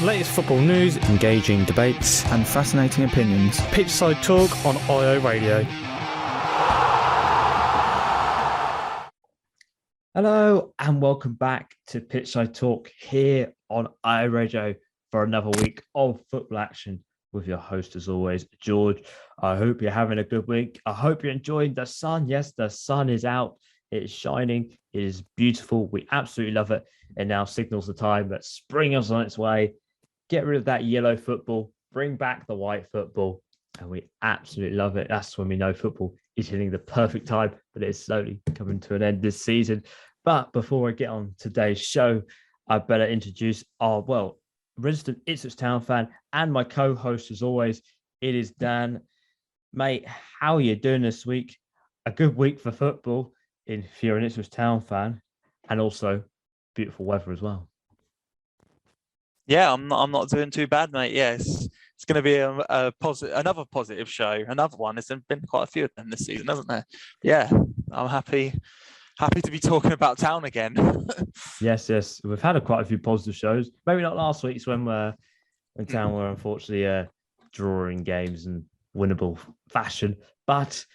Latest football news, engaging debates, and fascinating opinions. Pitchside Talk on IO Radio. Hello and welcome back to Pitchside Talk here on IO Radio for another week of football action with your host as always, George. I hope you're having a good week. I hope you're enjoying the sun. Yes, the sun is out. It is shining. It is beautiful. We absolutely love it. It now signals the time that spring is on its way. Get rid of that yellow football, bring back the white football, and we absolutely love it. That's when we know football is hitting the perfect time, but it's slowly coming to an end this season. But before I get on today's show, I better introduce our, resident Ipswich Town fan and my co-host as always. It is Dan. Mate, how are you doing this week? A good week for football if you're an Ipswich Town fan, and also beautiful weather as well. Yeah, I'm not doing too bad, mate. Yeah, it's going to be another positive show, another one. There's been quite a few of them this season, hasn't there? Yeah, I'm happy to be talking about Town again. Yes, we've had quite a few positive shows. Maybe not last week's when Town were unfortunately drawing games in winnable fashion, but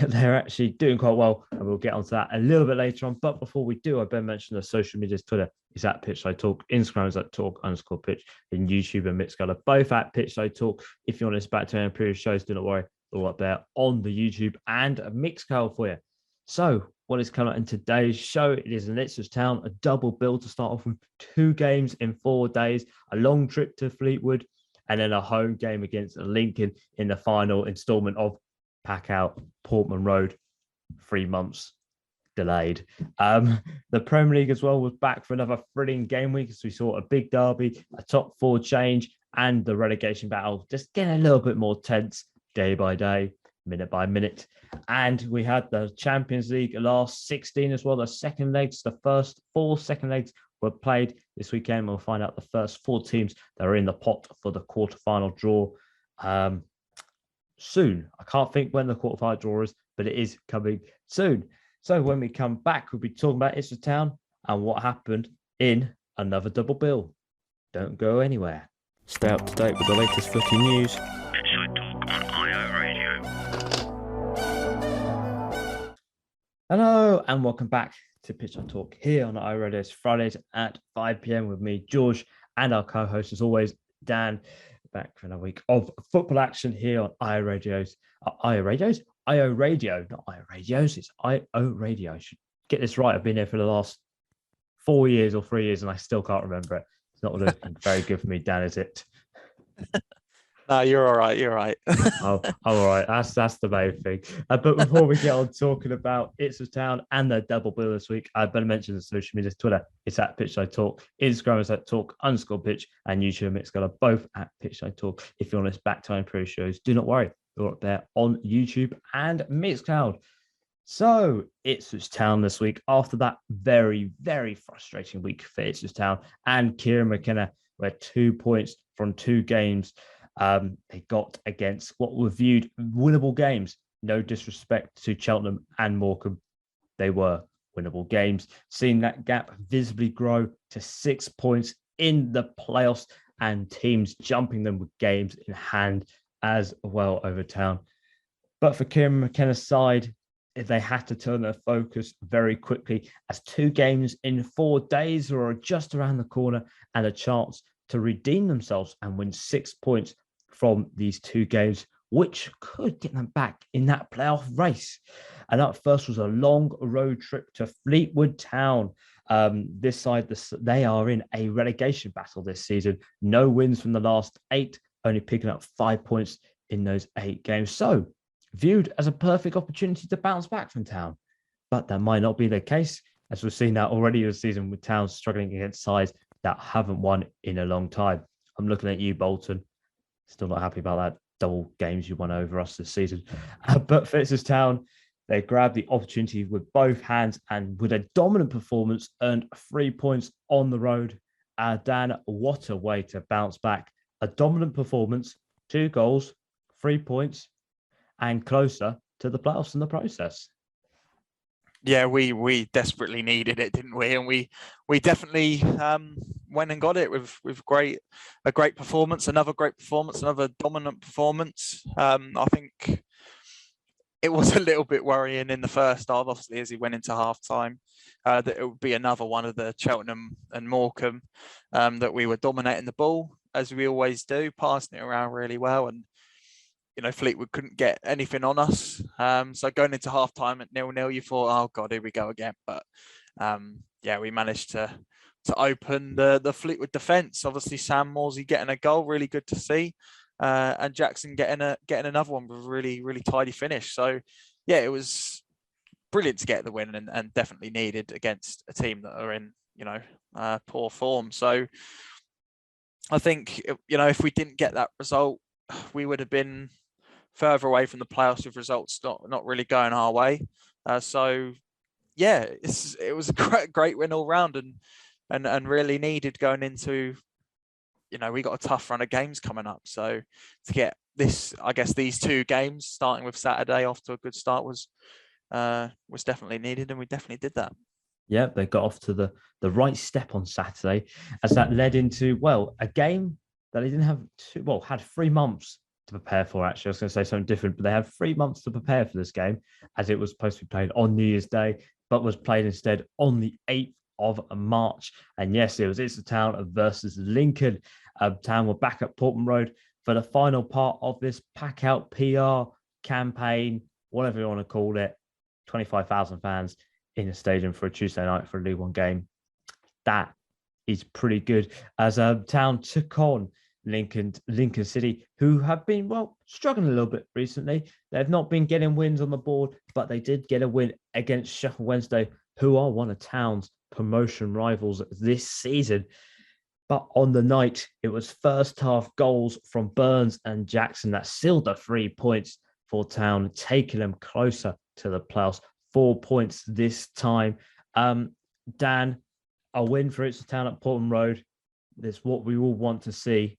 they're actually doing quite well, and we'll get onto that a little bit later on. But before we do, I better mention the social medias. Twitter is at Pitchside Talk, Instagram is at Talk_Pitch, and YouTube and Mixcolour both at Pitchside Talk. If you want to back to any previous shows, do not worry, they're all up there on the YouTube and Mixcolour for you. So, what is coming up in today's show? It is an Ipswich Town, a double bill to start off with 2 games in 4 days, a long trip to Fleetwood, and then a home game against Lincoln in the final instalment of Pack Out Portman Road, 3 months delayed. The Premier League as well was back for another thrilling game week as we saw a big derby, a top 4 change, and the relegation battle just getting a little bit more tense day by day, minute by minute. And we had the Champions League last 16 as well. The second legs, the first 4 second legs were played this weekend. We'll find out the first 4 teams that are in the pot for the quarterfinal draw soon. I can't think when the quarterfinal draw is, but it is coming soon. So when we come back, we'll be talking about Ipswich Town and what happened in another double bill. Don't go anywhere. Stay up to date with the latest footy news. Pitchside Talk on IO Radio. Hello and welcome back to Pitchside Talk here on IO Radio. It's Fridays at 5 p.m. with me, George, and our co-host as always, Dan. Back for another week of football action here on IO Radios. IO Radios? IO Radio, not IO Radios. It's IO Radio. I should get this right. I've been here for the last 4 years or 3 years and I still can't remember it. It's not looking very good for me, Dan, is it? No, you're all right. You're all right. I'm all right. That's the main thing. But before we get on talking about Ipswich Town and the double bill this week, I better mention the social media. Twitter, it's at Pitchside Talk. Instagram is at Talk_Pitch, and YouTube and Mixcolour both at Pitchside Talk. If you want us back time pro shows, do not worry. We're up there on YouTube and Mixcloud. So Ipswich Town this week, after that very, very frustrating week for Ipswich Town and Kieran McKenna, where 2 points from 2 games they got against what were viewed winnable games. No disrespect to Cheltenham and Morecambe. They were winnable games. Seeing that gap visibly grow to 6 points in the playoffs and teams jumping them with games in hand as well over Town. But for Kieran McKenna's side, they had to turn their focus very quickly as 2 games in 4 days were just around the corner and a chance to redeem themselves and win 6 points from these 2 games, which could get them back in that playoff race. And up first was a long road trip to Fleetwood Town. This side, they are in a relegation battle this season. No wins from the last 8, only picking up 5 points in those 8 games. So viewed as a perfect opportunity to bounce back from Town. But that might not be the case, as we've seen that already this season with Town struggling against sides that haven't won in a long time. I'm looking at you, Bolton. Still not happy about that double games you won over us this season. But for Ipswich Town, they grabbed the opportunity with both hands and with a dominant performance earned 3 points on the road. Dan, what a way to bounce back. A dominant performance, 2 goals, 3 points, and closer to the playoffs in the process. Yeah, we desperately needed it, didn't we? And we definitely went and got it with a great performance, another great performance, another dominant performance. I think it was a little bit worrying in the first half, obviously, as he went into half time, that it would be another one of the Cheltenham and Morecambe, that we were dominating the ball, as we always do, passing it around really well. And, Fleetwood couldn't get anything on us. So going into half time at 0-0, you thought, oh God, here we go again. But we managed to open the Fleetwood defence. Obviously, Sam Morsey getting a goal, really good to see. And Jackson getting another one with a really, really tidy finish. So, yeah, it was brilliant to get the win and definitely needed against a team that are in, poor form. So I think, if we didn't get that result, we would have been further away from the playoffs with results not really going our way. So, yeah, it was a great win all round and really needed going into, we got a tough run of games coming up. So to get these 2 games, starting with Saturday off to a good start was definitely needed, and we definitely did that. Yeah, they got off to the right step on Saturday, as that led into, a game that they didn't have had 3 months to prepare for. Actually, I was going to say something different, but they had 3 months to prepare for this game, as it was supposed to be played on New Year's Day, but was played instead on the 8th of March. And yes, it was Ipswich Town versus Lincoln. Town were back at Portman Road for the final part of this pack out PR campaign, whatever you want to call it. 25,000 fans in the stadium for a Tuesday night for a League One game. That is pretty good, as Town took on Lincoln City, who have been struggling a little bit recently. They've not been getting wins on the board, but they did get a win against Sheffield Wednesday, who are one of Town's promotion rivals this season. But on the night, it was first half goals from Burns and Jackson that sealed the 3 points for Town, taking them closer to the playoffs. 4 points this time. Dan, a win for Ipswich Town at Portman Road. That's what we all want to see.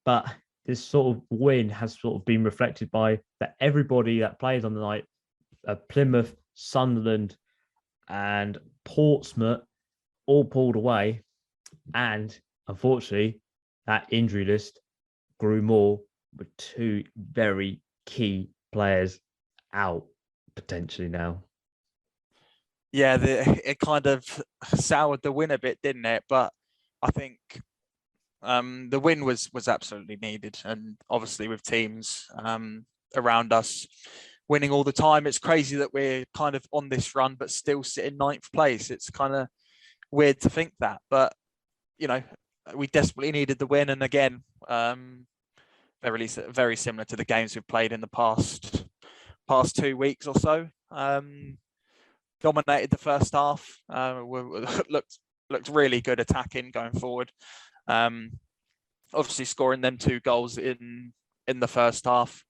But this sort of win has sort of been reflected by that everybody that played on the night, Plymouth, Sunderland, and Portsmouth, all pulled away. And unfortunately, that injury list grew more, with 2 very key players out potentially now. Yeah, it kind of soured the win a bit, didn't it? But I think the win was absolutely needed, and obviously with teams around us winning all the time, it's crazy that we're kind of on this run but still sit in 9th place. It's kind of weird to think that, but we desperately needed the win. And again, very similar to the games we've played in the past 2 weeks or so. Dominated the first half. Looked really good attacking going forward. Obviously, scoring them 2 goals in the first half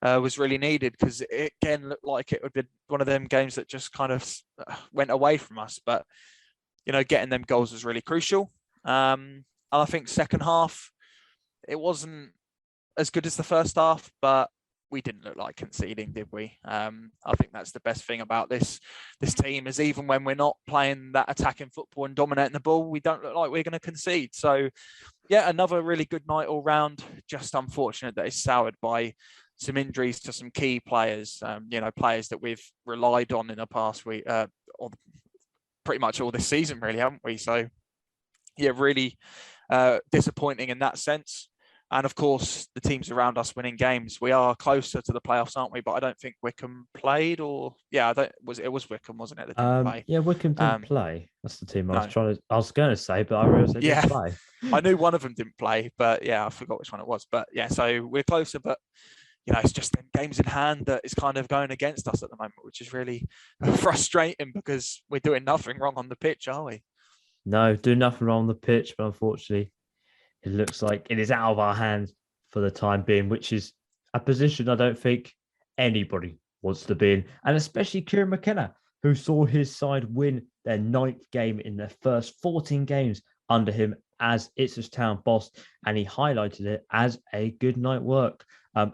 was really needed, because it again looked like it would be one of them games that just kind of went away from us. But getting them goals was really crucial. And I think second half, it wasn't as good as the first half, but we didn't look like conceding, did we? I think that's the best thing about this team, is even when we're not playing that attacking football and dominating the ball, we don't look like we're going to concede. So, yeah, another really good night all round. Just unfortunate that it's soured by some injuries to some key players, players that we've relied on in the past week, or pretty much all this season, really, haven't we? So, yeah, really disappointing in that sense. And of course, the teams around us winning games. We are closer to the playoffs, aren't we? But I don't think Wickham played, or it was Wickham, wasn't it? That didn't play. Yeah, Wickham didn't play. That's the team I was going to say, but I realised they didn't play. I knew one of them didn't play, but I forgot which one it was. But yeah, so we're closer, but it's just them games in hand that is kind of going against us at the moment, which is really frustrating, because we're doing nothing wrong on the pitch, are we? No, do nothing wrong on the pitch, but unfortunately, it looks like it is out of our hands for the time being, which is a position I don't think anybody wants to be in. And especially Kieran McKenna, who saw his side win their 9th game in their first 14 games under him as Ipswich Town boss. And he highlighted it as a good night work,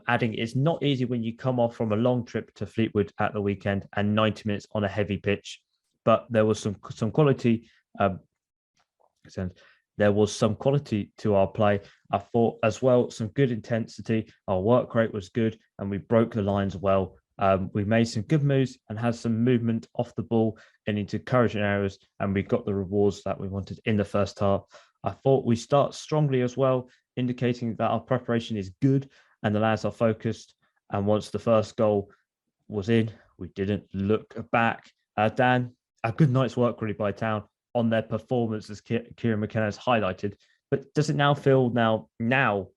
adding it's not easy when you come off from a long trip to Fleetwood at the weekend and 90 minutes on a heavy pitch. But there was some quality there was some quality to our play. I thought as well, some good intensity. Our work rate was good and we broke the lines well. We made some good moves and had some movement off the ball and into encouraging areas, and we got the rewards that we wanted in the first half. I thought we start strongly as well, indicating that our preparation is good and the lads are focused. And once the first goal was in, we didn't look back. Dan, a good night's work really by Town on their performance, as Kieran McKenna has highlighted. But does it now feel now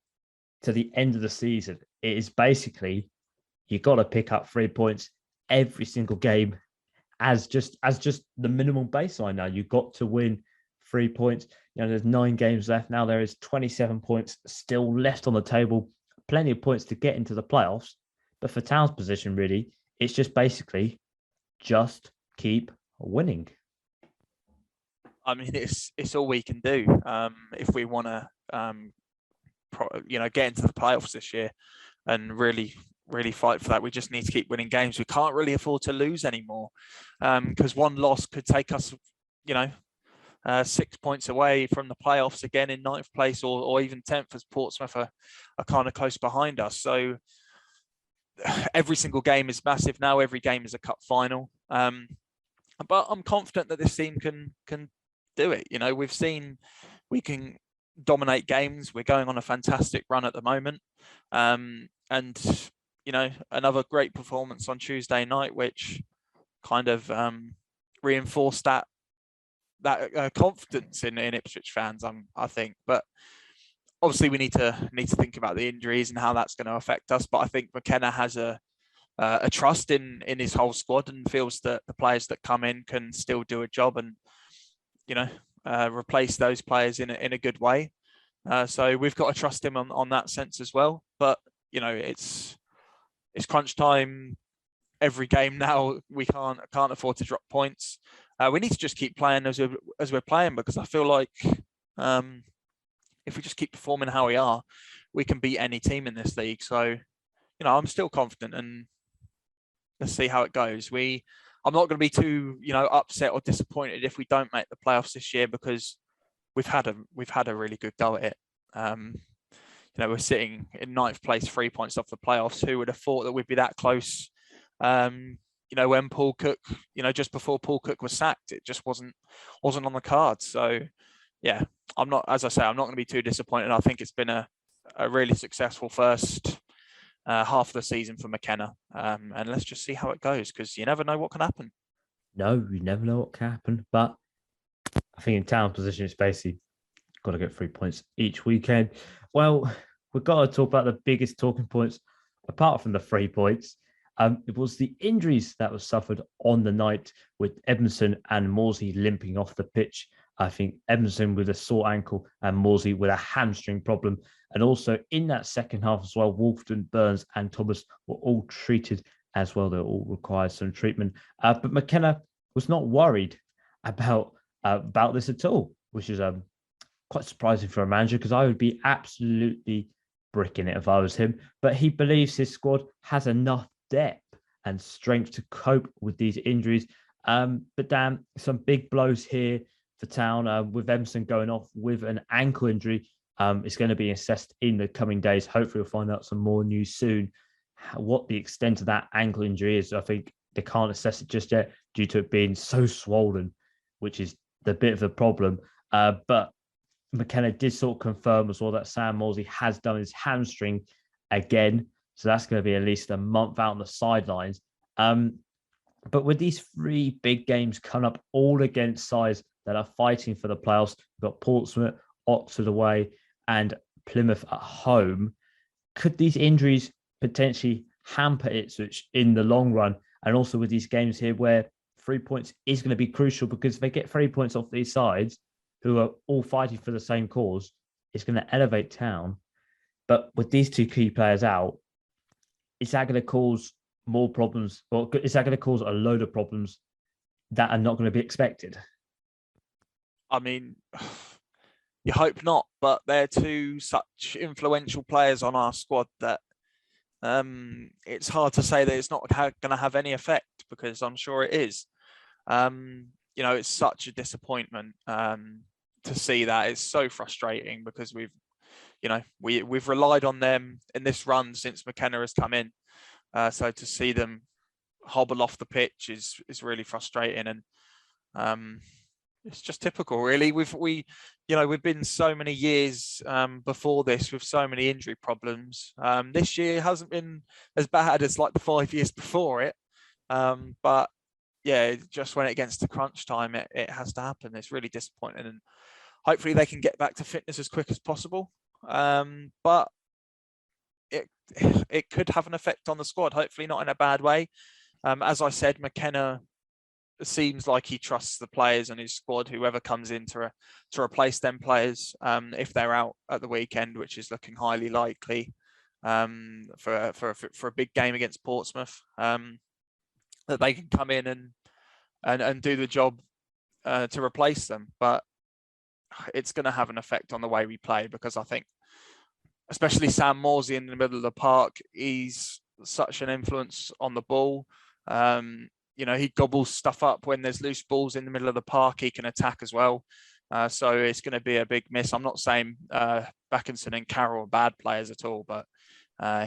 to the end of the season, it is basically you got to pick up 3 points every single game as just the minimum baseline. Now you've got to win 3 points. There's 9 games left now. There is 27 points still left on the table. Plenty of points to get into the playoffs. But for Town's position, really, it's just basically just keep winning. I mean, it's all we can do if we want to, get into the playoffs this year and really fight for that. We just need to keep winning games. We can't really afford to lose anymore because one loss could take us, 6 points away from the playoffs again in 9th place or even 10th, as Portsmouth are kind of close behind us. So every single game is massive now. Every game is a cup final. But I'm confident that this team can do it. We've seen we can dominate games. We're going on a fantastic run at the moment. And another great performance on Tuesday night, which kind of reinforced that confidence in Ipswich fans, I think. But obviously we need to think about the injuries and how that's going to affect us. But I think McKenna has a trust in his whole squad and feels that the players that come in can still do a job and replace those players in a good way. So we've got to trust him on that sense as well. But it's crunch time every game now. We can't afford to drop points. We need to just keep playing as we're playing, because I feel like if we just keep performing how we are, we can beat any team in this league. So I'm still confident, and let's see how it goes. I'm not going to be too upset or disappointed if we don't make the playoffs this year, because we've had a really good go at it. We're sitting in 9th place, 3 points off the playoffs. Who would have thought that we'd be that close? When Paul Cook, just before Paul Cook was sacked, it just wasn't on the cards. So yeah, I'm not going to be too disappointed. I think it's been a really successful first half of the season for McKenna. And let's just see how it goes, because you never know what can happen. No, you never know what can happen. But I think in Town's position, it's basically got to get 3 points each weekend. Well, we've got to talk about the biggest talking points, apart from the 3 points. It was the injuries that were suffered on the night, with Edmondson and Morsey limping off the pitch. I think Edmondson with a sore ankle and Morsey with a hamstring problem. And also in that second half as well, Wolfton, Burns and Thomas were all treated as well. They all required some treatment. But McKenna was not worried about this at all, which is quite surprising for a manager, because I would be absolutely bricking it if I was him. But he believes his squad has enough depth and strength to cope with these injuries. But Dan, some big blows here for Town, with Emerson going off with an ankle injury. It's going to be assessed in the coming days. Hopefully we'll find out some more news soon, what the extent of that ankle injury is. I think they can't assess it just yet due to it being so swollen, which is the bit of a problem. But McKenna did sort of confirm as well that Sam Morsey has done his hamstring again. So that's going to be at least a month out on the sidelines. But with these 3 big games coming up, all against sides that are fighting for the playoffs, we've got Portsmouth, Oxford away, and Plymouth at home. Could these injuries potentially hamper Ipswich in the long run? And also with these games here where 3 points is going to be crucial, because if they get 3 points off these sides, who are all fighting for the same cause, it's going to elevate Town. But with these 2 key players out, is that going to cause more problems? Or is that going to cause a load of problems that are not going to be expected? I mean, you hope not, but they're 2 such influential players on our squad that it's hard to say that it's not going to have any effect, because I'm sure it is. It's such a disappointment to see that. It's so frustrating because we've relied on them in this run since McKenna has come in. So to see them hobble off the pitch is really frustrating, and it's just typical, really. We've been so many years before this with so many injury problems. This year hasn't been as bad as like the 5 years before it, but yeah, just when it gets to crunch time, it has to happen. It's really disappointing, and hopefully they can get back to fitness as quick as possible. But it could have an effect on the squad. Hopefully not in a bad way. As I said, McKenna seems like he trusts the players and his squad, whoever comes in to replace them players, if they're out at the weekend, which is looking highly likely, for a big game against Portsmouth, that they can come in and do the job to replace them. But it's going to have an effect on the way we play, because I think, especially Sam Morsey in the middle of the park, he's such an influence on the ball. He gobbles stuff up when there's loose balls in the middle of the park. He can attack as well. So it's going to be a big miss. I'm not saying Backinson and Carroll are bad players at all, but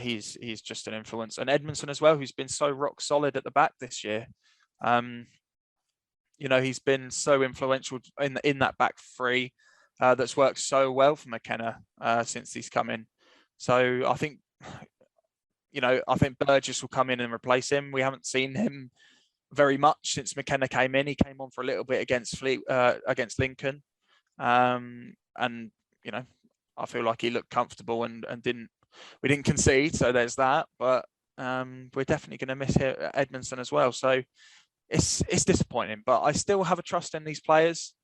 he's just an influence. And Edmondson as well, who's been so rock solid at the back this year. He's been so influential in that back three that's worked so well for McKenna since he's come in. So I think Burgess will come in and replace him. We haven't seen him very much since McKenna came in. He came on for a little bit against Lincoln, and I feel like he looked comfortable and we didn't concede, so there's that. But we're definitely going to miss Edmondson as well. So it's disappointing, but I still have a trust in these players.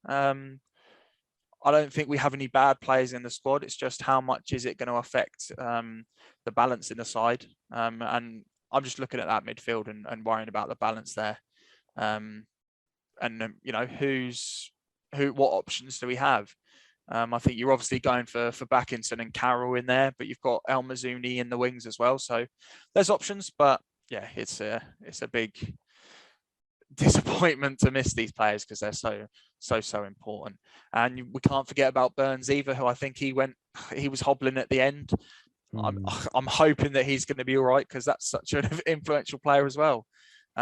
I don't think we have any bad players in the squad. It's just how much is it going to affect the balance in the side. And I'm just looking at that midfield and worrying about the balance there. What options do we have? I think you're obviously going for Backinson and Carroll in there, but you've got El Mazzuni in the wings as well. So there's options, but yeah, it's a big disappointment to miss these players because they're so important. And we can't forget about Burns either, who I think he was hobbling at the end. I'm hoping that he's going to be all right, because that's such an influential player as well.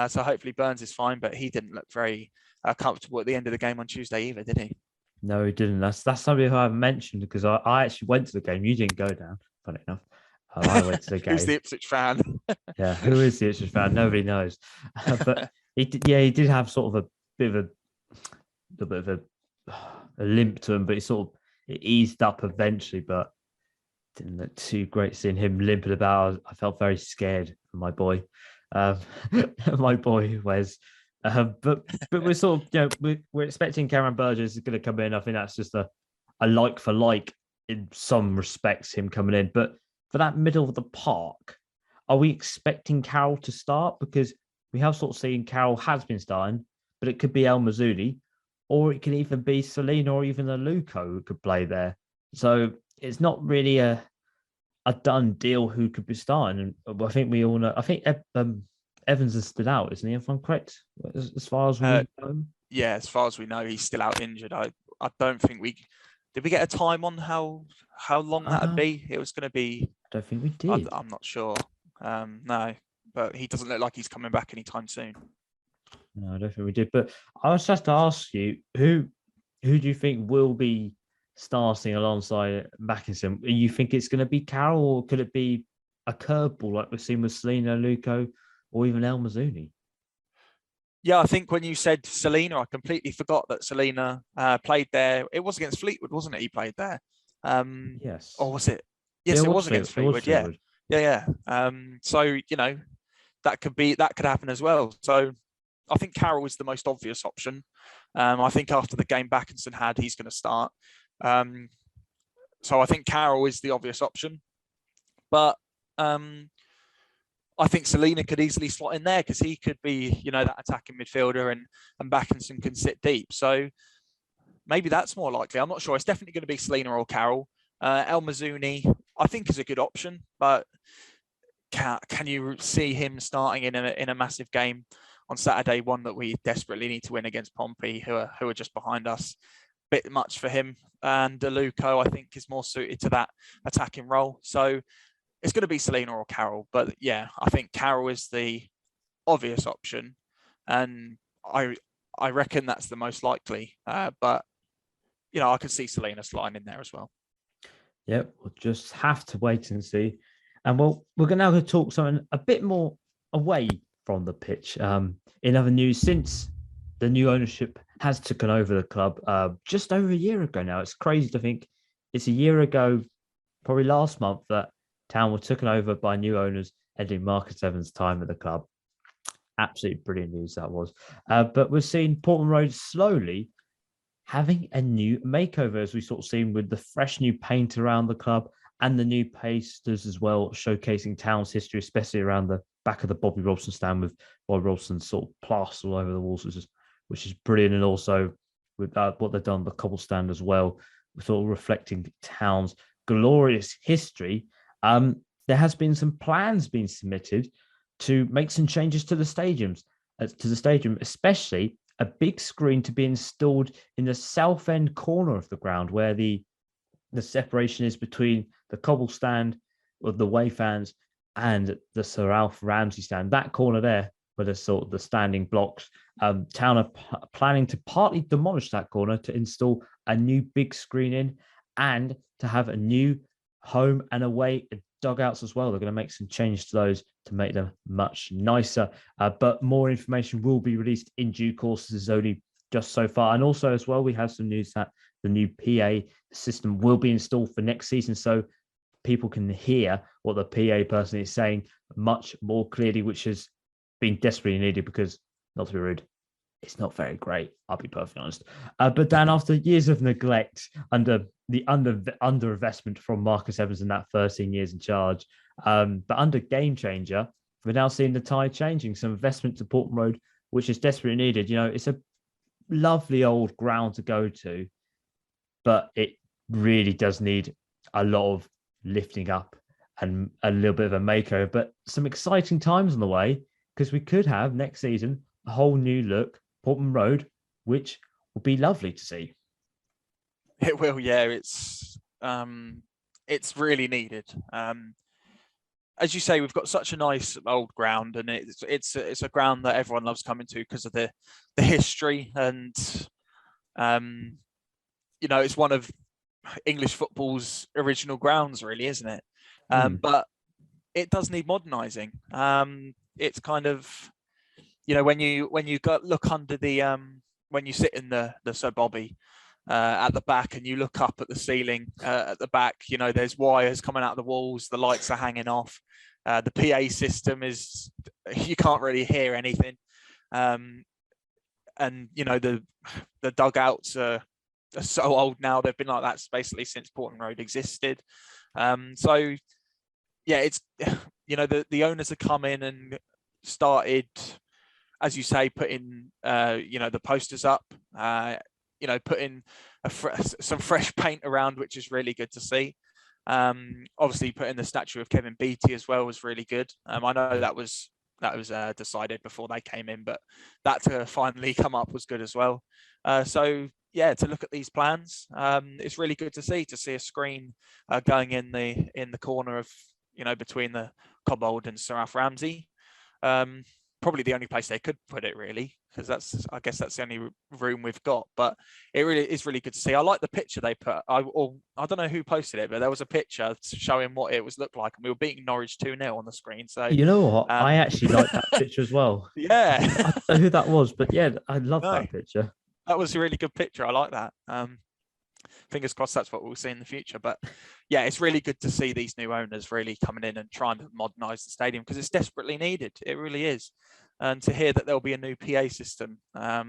So hopefully Burns is fine, but he didn't look very comfortable at the end of the game on Tuesday either, did he? No, he didn't. That's somebody who I mentioned, because I actually went to the game. You didn't go down, funny enough. I went to the game. Who's the Ipswich fan? Yeah, who is the Ipswich fan? Nobody knows. But he did have sort of a bit of a limp to him, but it eased up eventually. But didn't look too great seeing him limping about. I felt very scared for my boy, my boy Wes. But we're sort of we're expecting Cameron Burgess is going to come in. I think that's just a like for like in some respects, him coming in. But for that middle of the park, are we expecting Carroll to start? Because we have sort of seen Carroll has been starting, but it could be El Mazzuni, or it could even be Selena, or even a Luco who could play there. So it's not really a done deal who could be starting. And I think we all know. I think Evans is still out, isn't he? If I'm correct, as far as we know. Yeah, as far as we know, he's still out injured. I don't think did we get a time on how long that would be? It was going to be. I don't think we did. I'm not sure. No, but he doesn't look like he's coming back anytime soon. No, I don't think we did. But I was just to ask you, who do you think will be starting alongside Mackinson? You think it's going to be Carroll, or could it be a curveball like we've seen with Selena, Luco, or even El Mazzuni? Yeah, I think when you said Selena, I completely forgot that Selena played there. It was against Fleetwood, wasn't it? He played there. Yes. Or was it? Yes, it was against Fleetwood. Yeah. So that could happen as well. So I think Carroll is the most obvious option. I think after the game Backinson had, he's going to start. So I think Carroll is the obvious option, but I think Selena could easily slot in there, because he could be, that attacking midfielder, and Backinson can sit deep. So maybe that's more likely. I'm not sure. It's definitely going to be Selena or Carroll. El Mazzuni, I think, is a good option, but can you see him starting in a massive game on Saturday, one that we desperately need to win against Pompey, who are just behind us? bit much for him. And DeLuco, I think, is more suited to that attacking role. So it's going to be Selena or Carroll. But yeah, I think Carroll is the obvious option. And I reckon that's the most likely. But, I could see Selena sliding in there as well. Yep, we'll just have to wait and see. And we're going to talk something a bit more away from the pitch. In other news, since the new ownership has taken over the club just over a year ago now. It's crazy to think it's a year ago, probably last month, that Town were taken over by new owners, ending Marcus Evans' time at the club. Absolutely brilliant news that was. But we're seeing Portman Road slowly having a new makeover, as we sort of seen with the fresh new paint around the club and the new posters as well, showcasing Town's history, especially around the back of the Bobby Robson stand with Bobby Robson sort of plaster all over the walls, which is brilliant. And also with what they've done on the cobble stand as well, sort of reflecting Town's glorious history. There has been some plans being submitted to make some changes to the stadium, especially a big screen to be installed in the south end corner of the ground, where the separation is between the cobble stand of the away fans and the Sir Alf Ramsey stand. That corner there, where there's sort of the standing blocks. Town are planning to partly demolish that corner to install a new big screen in, and to have a new home and away dugouts as well. They're going to make some changes to those to make them much nicer. But more information will be released in due course. This is only just so far. And also as well, we have some news that the new PA system will be installed for next season, so people can hear what the PA person is saying much more clearly, which has been desperately needed because, not to be rude, it's not very great, I'll be perfectly honest. But Dan, after years of neglect under the underinvestment from Marcus Evans in that 13 years in charge, but under Game Changer, we're now seeing the tide changing. Some investment to Portman Road, which is desperately needed. It's a lovely old ground to go to, but it really does need a lot of lifting up and a little bit of a makeover. But some exciting times on the way, because we could have next season a whole new look Portman Road, which will be lovely to see. It will, yeah. It's really needed. As you say, we've got such a nice old ground, and it's a ground that everyone loves coming to because of the history, and it's one of English football's original grounds, really, isn't it? But it does need modernising. It's kind of, when you look under the when you sit in the Sir Bobby at the back and you look up at the ceiling at the back, there's wires coming out of the walls, the lights are hanging off, the PA system is, you can't really hear anything, and the dugouts are so old now. They've been like that basically since Portman Road existed. So yeah, it's the owners have come in and started, as you say, putting the posters up, putting some fresh paint around, which is really good to see. Obviously putting the statue of Kevin Beattie as well was really good. I know that was decided before they came in, but that to finally come up was good as well. So yeah, to look at these plans, it's really good to see a screen going in the corner of, between the Cobbold and Sir Alf Ramsey. Probably the only place they could put it, really, because I guess that's the only room we've got. But it really is really good to see. I like the picture they put. I don't know who posted it, but there was a picture showing what it was looked like, and we were beating Norwich 2-0 on the screen. So you know what? I actually like that picture as well. Yeah, I don't know who that was, but yeah, I love that picture. That was a really good picture. I like that. Fingers crossed that's what we'll see in the future. But yeah, it's really good to see these new owners really coming in and trying to modernise the stadium, because it's desperately needed. It really is. And to hear that there'll be a new PA system, I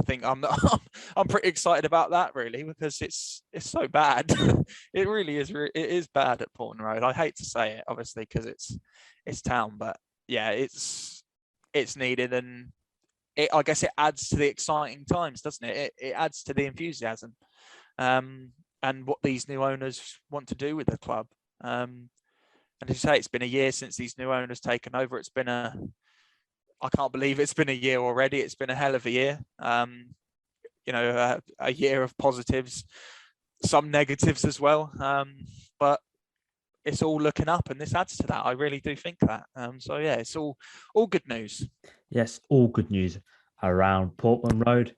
think I'm pretty excited about that, really, because it's so bad. It really is. It is bad at Portman Road. I hate to say it, obviously, because it's Town, but yeah, it's needed, and I guess it adds to the exciting times, doesn't it? It adds to the enthusiasm, and what these new owners want to do with the club. And as you say, it's been a year since these new owners taken over. I can't believe it's been a year already. It's been a hell of a year. a year of positives, some negatives as well. But it's all looking up, and this adds to that. I really do think that. So yeah, it's all good news. Yes, all good news around Portman Road.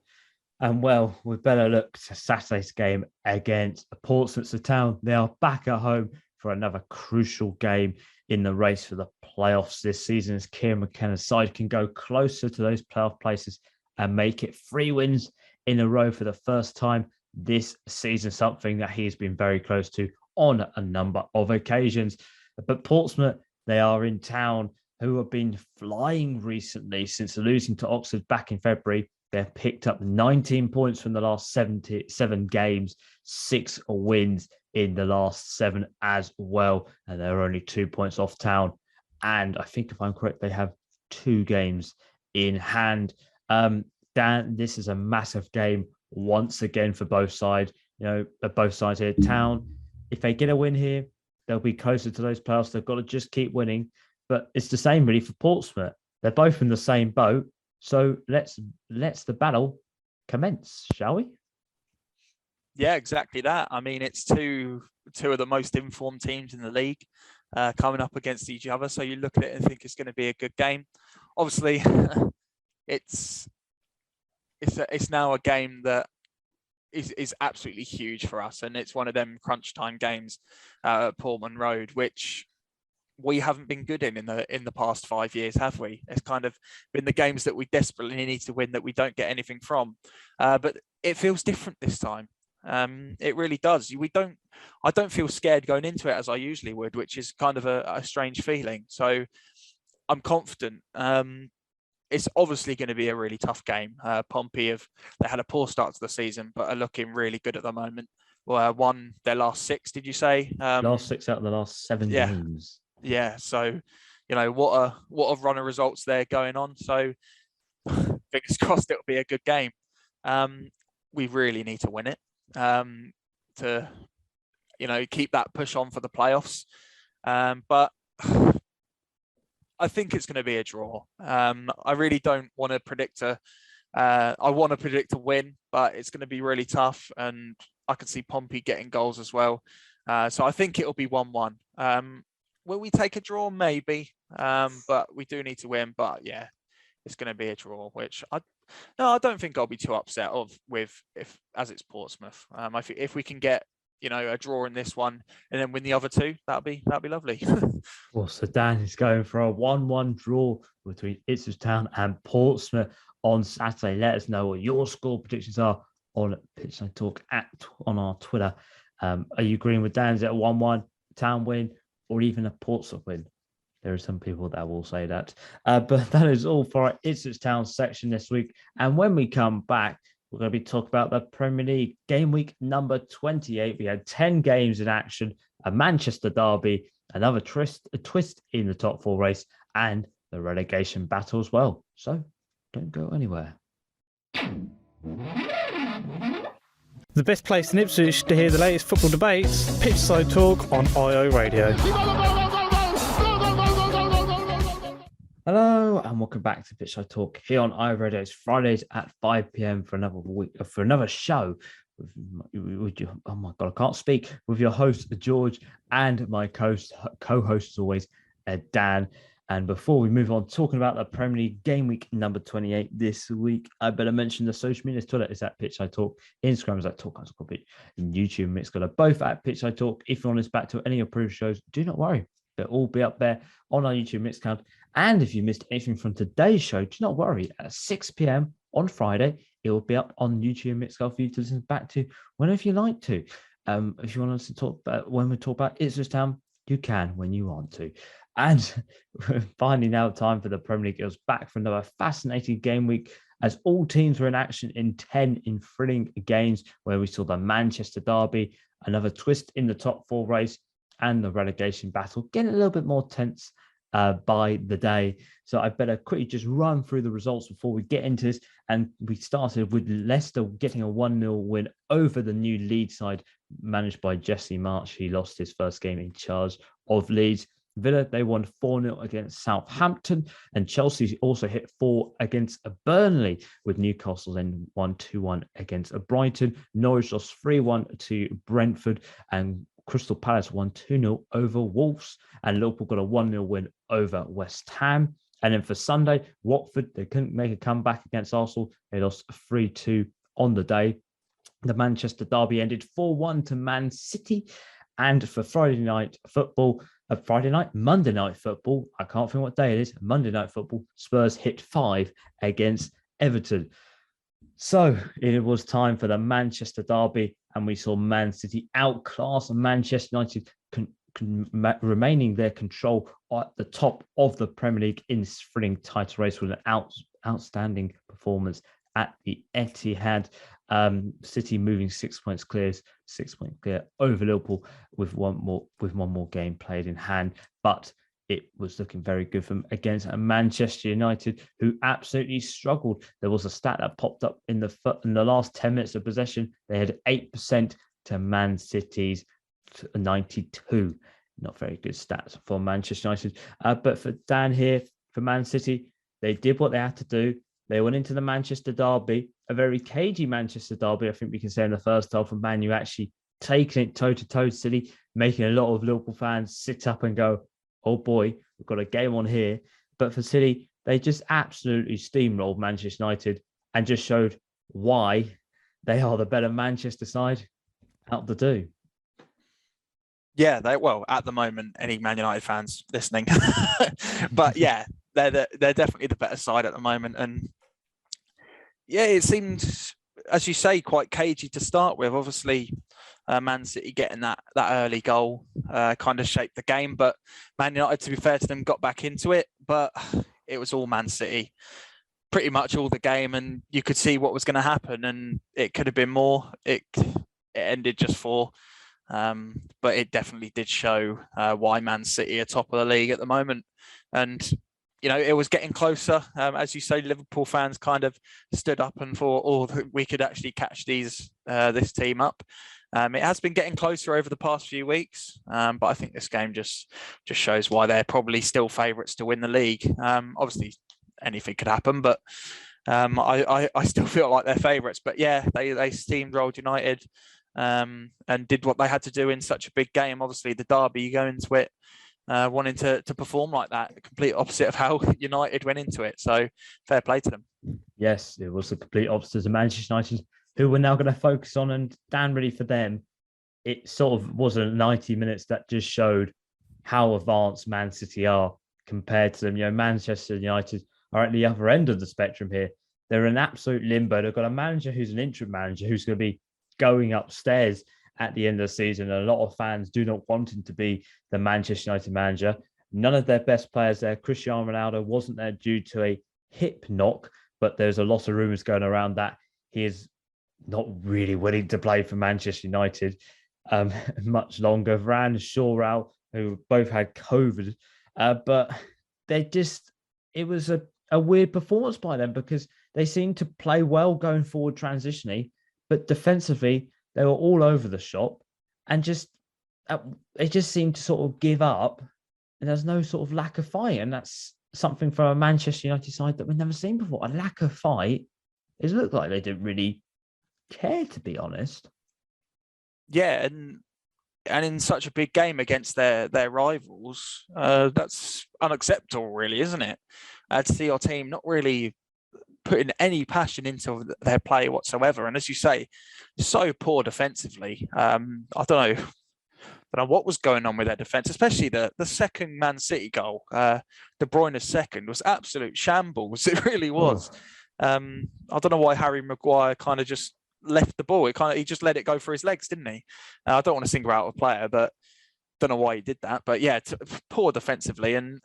And well, we better look to Saturday's game against Portsmouth Town. They are back at home for another crucial game in the race for the playoffs this season, as Kieran McKenna's side can go closer to those playoff places and make it 3 wins in a row for the first time this season, something that he's been very close to on a number of occasions. But Portsmouth, they are in town, who have been flying recently since losing to Oxford back in February. They've picked up 19 points from the last 7 games, 6 wins in the last 7 as well. And they're only 2 points off Town. And I think, if I'm correct, they have 2 games in hand. Dan, this is a massive game once again for both sides. Both sides here. Town, if they get a win here, they'll be closer to those playoffs. They've got to just keep winning. But it's the same really for Portsmouth. They're both in the same boat. So let's the battle commence, shall we? Yeah, exactly that. I mean, it's two of the most informed teams in the league coming up against each other. So you look at it and think it's going to be a good game. Obviously, it's now a game that is absolutely huge for us, and it's one of them crunch time games at Portman Road, which we haven't been good in the past 5 years, have we? It's kind of been the games that we desperately need to win that we don't get anything from. But it feels different this time. It really does. I don't feel scared going into it as I usually would, which is kind of a strange feeling. So I'm confident. It's obviously going to be a really tough game. Pompey they had a poor start to the season, but are looking really good at the moment. Won their last 6, did you say? Last 6 out of the last 7 games. Yeah, so what a run of results there going on. So fingers crossed it'll be a good game. We really need to win it to keep that push on for the playoffs. But I think it's going to be a draw. I really don't want to predict I want to predict a win, but it's going to be really tough, and I can see Pompey getting goals as well. So I think it'll be 1-1. Will we take a draw? Maybe, but we do need to win. But yeah, it's going to be a draw, which I don't think I'll be too upset as it's Portsmouth. I think if we can get a draw in this one and then win the other 2, that'd be lovely. Well, so Dan is going for a 1-1 draw between Ipswich Town and Portsmouth on Saturday. Let us know what your score predictions are on Pitchside Talk on our Twitter. Are you agreeing with Dan? Is it a 1-1 Town win, or even a Portsmouth win? There are some people that will say that. But that is all for our Ipswich Town section this week. And when we come back, we're going to be talking about the Premier League game week number 28. We had 10 games in action, a Manchester derby, another twist in the top 4 race, and the relegation battle as well. So don't go anywhere. The best place in Ipswich to hear the latest football debates, Pitchside Talk on IO Radio. Hello and welcome back to Pitchside Talk here on IO Radio. It's Fridays at 5 p.m. for another show. Oh my God, I can't speak. With your host George and my co-host as always, Dan. And before we move on, talking about the Premier League game week number 28 this week, I better mention the social media. Twitter is at Pitchside Talk, Instagram is at Talk Underscore Pitch, and YouTube and Mixcloud are both at Pitchside Talk. If you want us back to any of your previous shows, do not worry. They'll all be up there on our YouTube Mixcloud. And if you missed anything from today's show, do not worry. At 6 p.m. on Friday, it will be up on YouTube and Mixcloud for you to listen back to whenever you like to. If you want us to talk about when we talk about Ipswich Town, you can when you want to. And finally, now time for the Premier League. It was back for another fascinating game week as all teams were in action in 10 thrilling games where we saw the Manchester derby, another twist in the top 4 race, and the relegation battle getting a little bit more tense by the day. So I better quickly just run through the results before we get into this. And we started with Leicester getting a 1-0 win over the new Leeds side managed by Jesse March. He lost his first game in charge of Leeds. Villa, they won 4-0 against Southampton, and Chelsea also hit 4 against Burnley, with Newcastle then won 2-1 against Brighton. Norwich lost 3-1 to Brentford, and Crystal Palace won 2-0 over Wolves, and Liverpool got a 1-0 win over West Ham. And then for Sunday, Watford, they couldn't make a comeback against Arsenal. They lost 3-2 on the day. The Manchester derby ended 4-1 to Man City. And for Monday night football, I can't think what day it is, Monday night football, Spurs hit 5 against Everton. So it was time for the Manchester derby, and we saw Man City outclass Manchester United, remaining their control at the top of the Premier League in this thrilling title race with an outstanding performance at the Etihad. City moving 6 points clear over Liverpool with one more game played in hand, but it was looking very good for them against Manchester United, who absolutely struggled. There was a stat that popped up in the last 10 minutes of possession. They had 8% to Man City's 92. Not very good stats for Manchester United. But for Dan here, for Man City, they did what they had to do. They went into the Manchester derby, a very cagey Manchester derby, I think we can say, in the first half, of Man U actually taking it toe-to-toe to City, making a lot of Liverpool fans sit up and go, oh boy, we've got a game on here. But for City, they just absolutely steamrolled Manchester United and just showed why they are the better Manchester side out the two. Yeah, at the moment, any Man United fans listening, but yeah, they're definitely the better side at the moment. And yeah, it seemed, as you say, quite cagey to start with. Obviously, Man City getting that early goal kind of shaped the game, but Man United, to be fair to them, got back into it. But it was all Man City, pretty much all the game, and you could see what was going to happen, and it could have been more. It ended just 4. But it definitely did show why Man City are top of the league at the moment. And, you know, it was getting closer. As you say, Liverpool fans kind of stood up and thought, we could actually catch this team up. It has been getting closer over the past few weeks, but I think this game just shows why they're probably still favourites to win the league. Obviously, anything could happen, but I still feel like they're favourites. But yeah, they steamrolled United. And did what they had to do in such a big game. Obviously, the derby, you go into it wanting to perform like that, the complete opposite of how United went into it. So fair play to them. Yes, it was the complete opposite of Manchester United, who we're now going to focus on. And Dan, really for them, it sort of wasn't 90 minutes that just showed how advanced Man City are compared to them. You know, Manchester United are at the other end of the spectrum here. They're in absolute limbo. They've got a manager who's an interim manager who's going to be going upstairs at the end of the season. A lot of fans do not want him to be the Manchester United manager. None of their best players there. Cristiano Ronaldo wasn't there due to a hip knock, but there's a lot of rumours going around that he is not really willing to play for Manchester United much longer. Varane, Shaw, who both had COVID, but it was a weird performance by them, because they seemed to play well going forward transitionally, but defensively, they were all over the shop, and they just seemed to sort of give up, and there's no sort of lack of fight. And that's something from a Manchester United side that we've never seen before. A lack of fight. It looked like they didn't really care, to be honest. Yeah, and in such a big game against their rivals, that's unacceptable, really, isn't it? To see your team not really putting any passion into their play whatsoever. And as you say, so poor defensively. I don't know what was going on with their defence, especially the second Man City goal. De Bruyne's second was absolute shambles. It really was. I don't know why Harry Maguire kind of just left the ball. He just let it go for his legs, didn't he? I don't want to single out a player, but don't know why he did that. But yeah, poor defensively and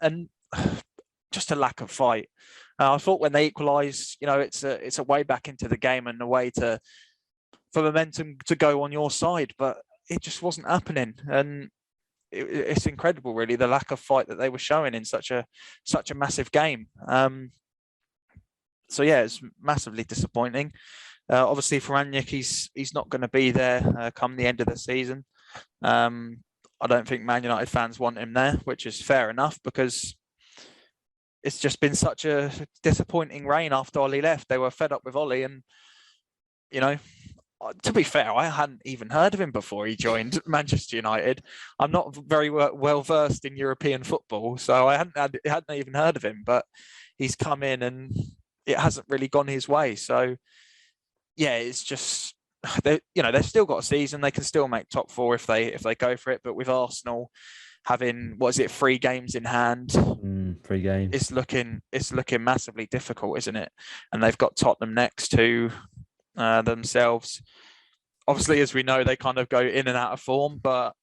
just a lack of fight. I thought when they equalised, you know, it's a way back into the game and a way for momentum to go on your side, but it just wasn't happening. And it's incredible, really, the lack of fight that they were showing in such a massive game. So yeah, it's massively disappointing. Obviously, for Rangnick, he's not going to be there come the end of the season. I don't think Man United fans want him there, which is fair enough because it's just been such a disappointing reign after Ollie left. They were fed up with Ollie, and to be fair, I hadn't even heard of him before he joined Manchester United. I'm not very well versed in European football, so I hadn't even heard of him. But he's come in, and it hasn't really gone his way. So yeah, it's just they've still got a season. They can still make top four if they go for it. But with Arsenal having 3 games in hand, 3 games, it's looking massively difficult, isn't it? And they've got Tottenham next to themselves. Obviously, as we know, they kind of go in and out of form, but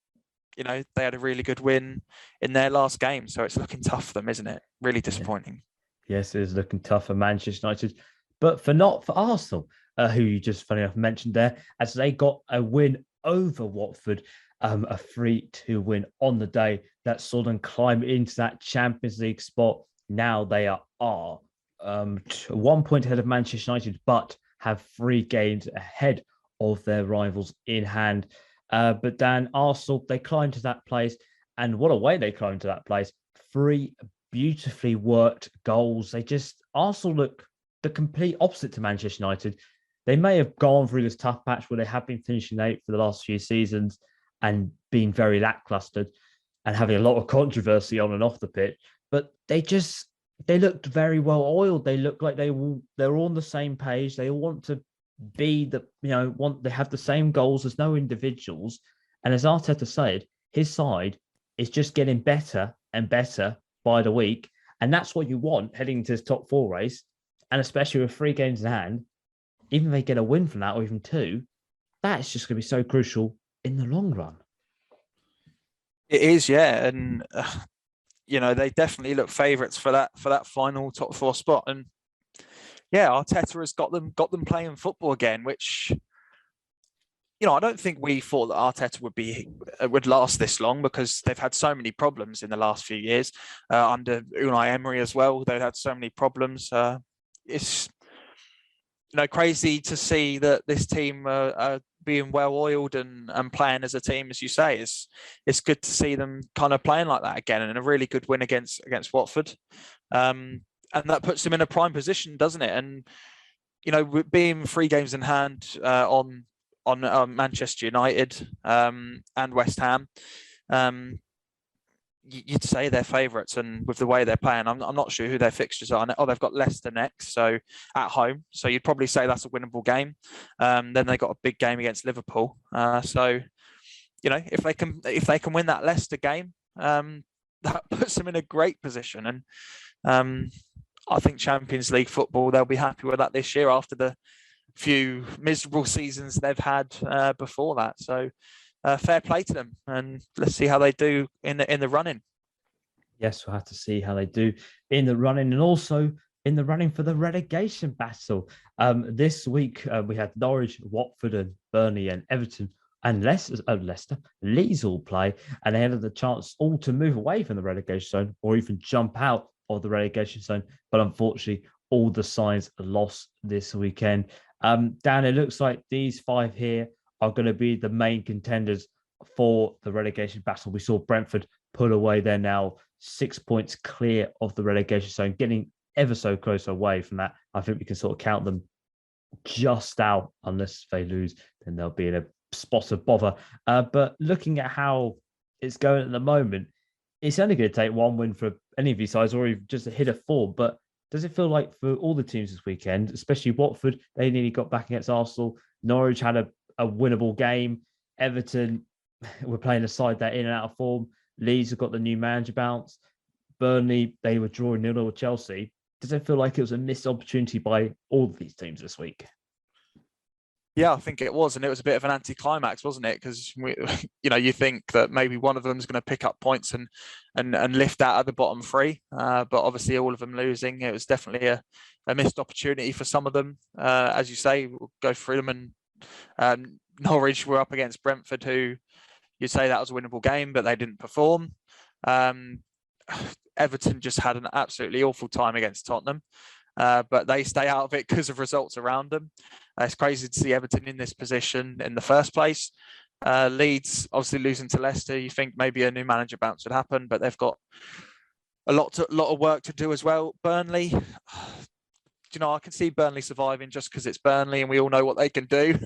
they had a really good win in their last game, so it's looking tough for them, isn't it? Really disappointing. Yes, it is looking tough for Manchester United, but not for Arsenal, who you just funny enough mentioned there, as they got a win over Watford, a 3-2 win on the day that saw them climb into that Champions League spot. Now they are 1 point ahead of Manchester United, but have 3 games ahead of their rivals in hand. But Dan, Arsenal, they climbed to that place, and what a way they climbed to that place. 3 beautifully worked goals. Arsenal look the complete opposite to Manchester United. They may have gone through this tough patch where they have been finishing 8th for the last few seasons and being very lackluster and having a lot of controversy on and off the pitch, but they looked very well oiled. They look like they're all on the same page. They all want to be they have the same goals. There's no individuals. And as Arteta said, his side is just getting better and better by the week. And that's what you want heading into this top 4 race. And especially with 3 games in hand, even if they get a win from that or even 2, that's just going to be so crucial in the long run. It is, yeah. And they definitely look favourites for that final top 4 spot. And yeah, Arteta has got them playing football again, which I don't think we thought that Arteta would last this long, because they've had so many problems in the last few years under Unai Emery as well. They've had so many problems. It's crazy to see that this team are being well oiled and playing as a team, as you say. It's good to see them kind of playing like that again, and a really good win against Watford. And that puts them in a prime position, doesn't it? And being 3 games in hand on Manchester United and West Ham, you'd say they're favourites. And with the way they're playing, I'm not sure who their fixtures are. They've got Leicester next, so at home. So you'd probably say that's a winnable game. Then they got a big game against Liverpool. So if they can win that Leicester game, that puts them in a great position. And I think Champions League football, they'll be happy with that this year after the few miserable seasons they've had before that. So fair play to them, and let's see how they do in the running. Yes, we'll have to see how they do in the running, and also in the running for the relegation battle. This week we had Norwich, Watford, and Burnley, and Everton, and Leicester, Leeds all play, and they had the chance all to move away from the relegation zone or even jump out of the relegation zone. But unfortunately, all the sides lost this weekend. Dan, it looks like these 5 here are going to be the main contenders for the relegation battle. We saw Brentford pull away. They're now 6 points clear of the relegation zone, getting ever so close away from that. I think we can sort of count them just out. Unless they lose, then they'll be in a spot of bother. But looking at how it's going at the moment, it's only going to take 1 win for any of these sides, or even just a hit of form. But does it feel like for all the teams this weekend, especially Watford, they nearly got back against Arsenal. Norwich had a winnable game. Everton were playing a side that in and out of form. Leeds have got the new manager bounce. Burnley, they were drawing 0-0 with Chelsea. Does it feel like it was a missed opportunity by all of these teams this week? Yeah, I think it was, and it was a bit of an anticlimax, wasn't it? Because you think that maybe one of them is going to pick up points and lift out of the bottom 3, but obviously all of them losing. It was definitely a missed opportunity for some of them. As you say, we'll go through them, and Norwich were up against Brentford, who you'd say that was a winnable game, but they didn't perform. Everton just had an absolutely awful time against Tottenham. But they stay out of it because of results around them. It's crazy to see Everton in this position in the first place. Leeds obviously losing to Leicester. You think maybe a new manager bounce would happen, but they've got a lot of work to do as well. Burnley, I can see Burnley surviving just because it's Burnley and we all know what they can do.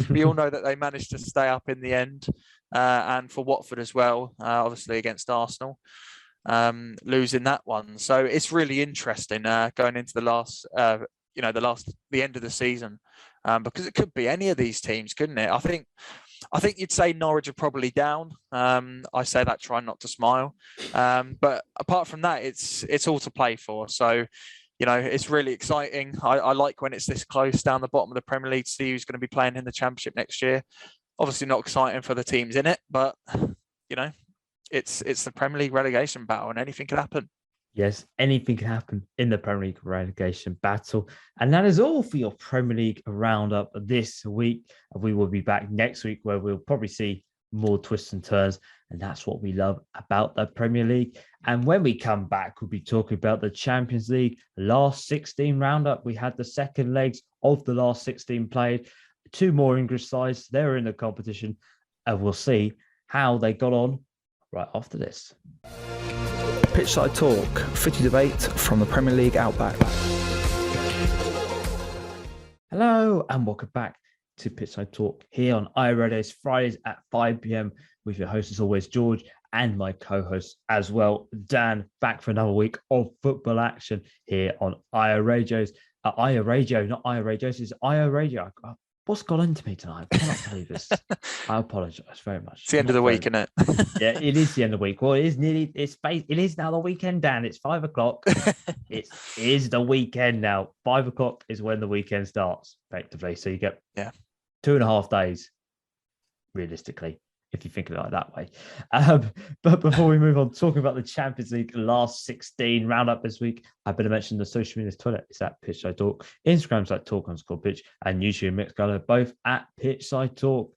We all know that they managed to stay up in the end. And for Watford as well, obviously against Arsenal, losing that one. So it's really interesting going into the end of the season, because it could be any of these teams, couldn't it? I think you'd say Norwich are probably down. I say that trying not to smile. But apart from that, it's all to play for. So, it's really exciting. I like when it's this close down the bottom of the Premier League to see who's going to be playing in the Championship next year. Obviously not exciting for the teams in it, but, it's the Premier League relegation battle and anything could happen. Yes, anything can happen in the Premier League relegation battle. And that is all for your Premier League roundup this week. We will be back next week where we'll probably see more twists and turns. And that's what we love about the Premier League. And when we come back, we'll be talking about the Champions League last 16 roundup. We had the second legs of the last 16 played. 2 more English sides. They're in the competition. And we'll see how they got on right after this. Pitchside Talk, footy debate from the Premier League Outback. Hello and welcome back to Pitchside Talk here on iRadio's Fridays at 5 p.m. with your host as always, George, and my co-host as well, Dan, back for another week of football action here on iRadios. iRadio, not iRadios, it's iRadio. What's gone into me tonight? I cannot believe this. I apologise very much. It's the end of the week, isn't it? Yeah, it is the end of the week. Well, it is now the weekend, Dan. It's 5 o'clock. It is the weekend now. 5 o'clock is when the weekend starts, effectively. So you get 2.5 days, realistically, if you think of it like that way. But before we move on, talking about the Champions League last 16 roundup this week, I better mention the social media Twitter. It's at Pitchside Talk. Instagram's at Talk_Pitch, and YouTube and Mixcloud both at Pitchside Talk.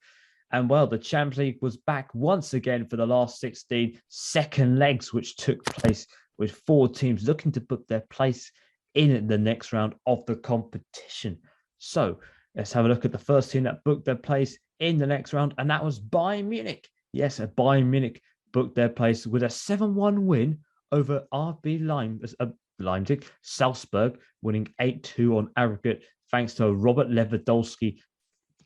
And well, the Champions League was back once again for the last 16 second legs, which took place with 4 teams looking to book their place in the next round of the competition. So let's have a look at the first team that booked their place in the next round, and that was Bayern Munich. Yes, Bayern Munich booked their place with a 7-1 win over RB Leipzig, Salzburg, winning 8-2 on aggregate, thanks to a Robert Lewandowski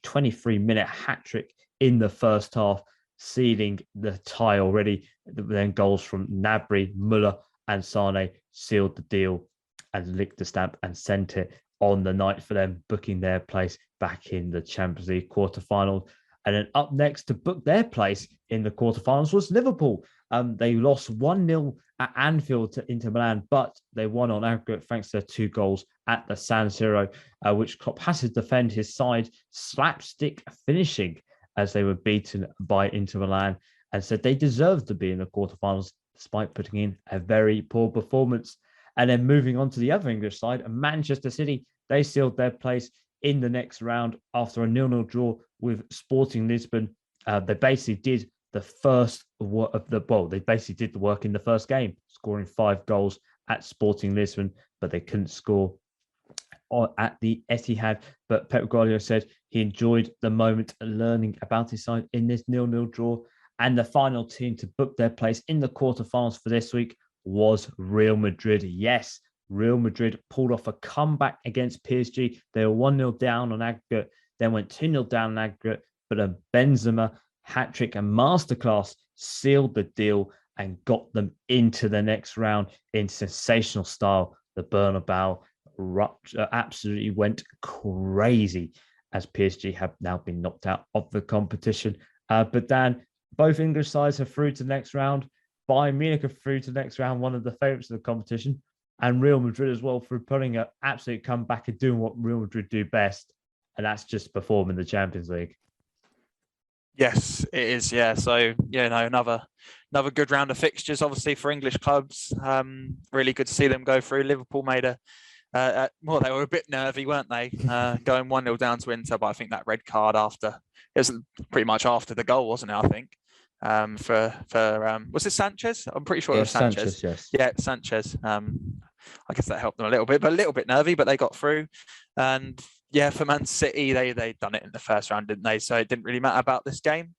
23-minute hat-trick in the first half, sealing the tie already. Then goals from Gnabry, Müller and Sane sealed the deal and licked the stamp and sent it on the night for them, booking their place back in the Champions League quarterfinals. And then up next to book their place in the quarterfinals was Liverpool. They lost 1-0 at Anfield to Inter Milan, but they won on aggregate thanks to 2 goals at the San Siro, which Klopp has to defend his side slapstick finishing as they were beaten by Inter Milan, and said they deserved to be in the quarterfinals despite putting in a very poor performance. And then moving on to the other English side, Manchester City, they sealed their place in the next round after a 0-0 draw with Sporting Lisbon. They basically did the work in the first game, scoring 5 goals at Sporting Lisbon, but they couldn't score at the Etihad. But Pep Guardiola said he enjoyed the moment learning about his side in this 0-0 draw. And the final team to book their place in the quarterfinals for this week was Real Madrid. Yes, Real Madrid pulled off a comeback against PSG. They were 1-0 down on aggregate, then went 2-0 down on aggregate, but a Benzema hat-trick and masterclass sealed the deal and got them into the next round in sensational style. The Bernabeu absolutely went crazy as PSG have now been knocked out of the competition. But Dan, both English sides are through to the next round. Bayern Munich are through to the next round, one of the favourites of the competition, and Real Madrid as well for putting an absolute comeback and doing what Real Madrid do best, and that's just perform in the Champions League. Yes, it is. Yeah, so another good round of fixtures, obviously for English clubs. Really good to see them go through. Liverpool made they were a bit nervy, weren't they? Going 1-0 down to Inter, but I think that red card it was pretty much after the goal, wasn't it? I think. Was it Sanchez? I'm pretty sure it was Sanchez. Yes. Yeah, Sanchez. I guess that helped them a little bit, but a little bit nervy, but they got through. And yeah, for Man City, they done it in the first round, didn't they? So it didn't really matter about this game.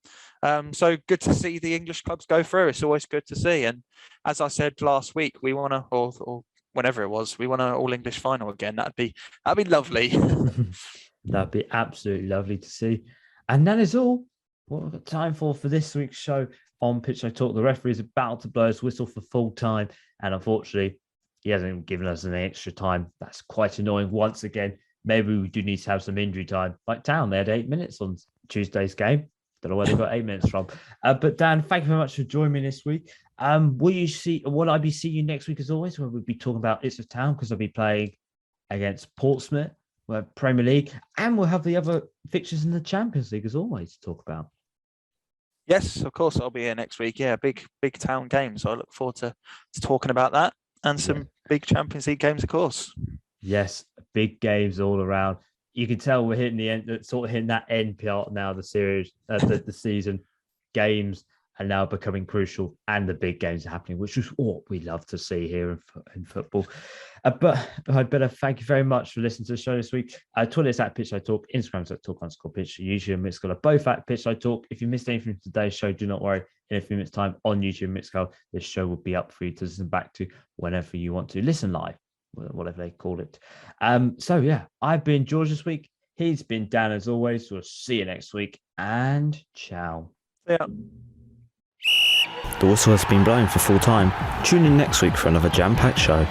So good to see the English clubs go through. It's always good to see. And as I said last week, we want to, or whenever it was, we want an all English final again. That'd be lovely. That'd be absolutely lovely to see. And that is all what we've got time for this week's show on Pitch I Talk. The referee is about to blow his whistle for full time, and unfortunately, he hasn't given us any extra time. That's quite annoying. Once again, maybe we do need to have some injury time. Like Town, they had 8 minutes on Tuesday's game. Don't know where they got 8 minutes from. But Dan, thank you very much for joining me this week. Will I be seeing you next week as always, when we'll be talking about Ipswich Town, because I'll be playing against Portsmouth, Premier League, and we'll have the other fixtures in the Champions League as always to talk about. Yes, of course, I'll be here next week. Yeah, big Town game. So I look forward to talking about that and some big Champions League games, of course. Yes, big games all around. You can tell we're hitting the end, sort of hitting that end part now. The series, the season, games are now becoming crucial, and the big games are happening, which is what we love to see here in football. But I'd better thank you very much for listening to the show this week. Twitter's at Pitch I Talk, Instagram's at Talk_Pitch, YouTube and Mixcloud are both at Pitch I Talk. If you missed anything from today's show, do not worry. In a few minutes' time on YouTube and Mixcloud, this show will be up for you to listen back to whenever you want to listen live, whatever they call it. So yeah, I've been George this week. He's been Dan as always. We'll see you next week, and ciao. Yeah. The whistle has been blown for full time. Tune in next week for another jam-packed show.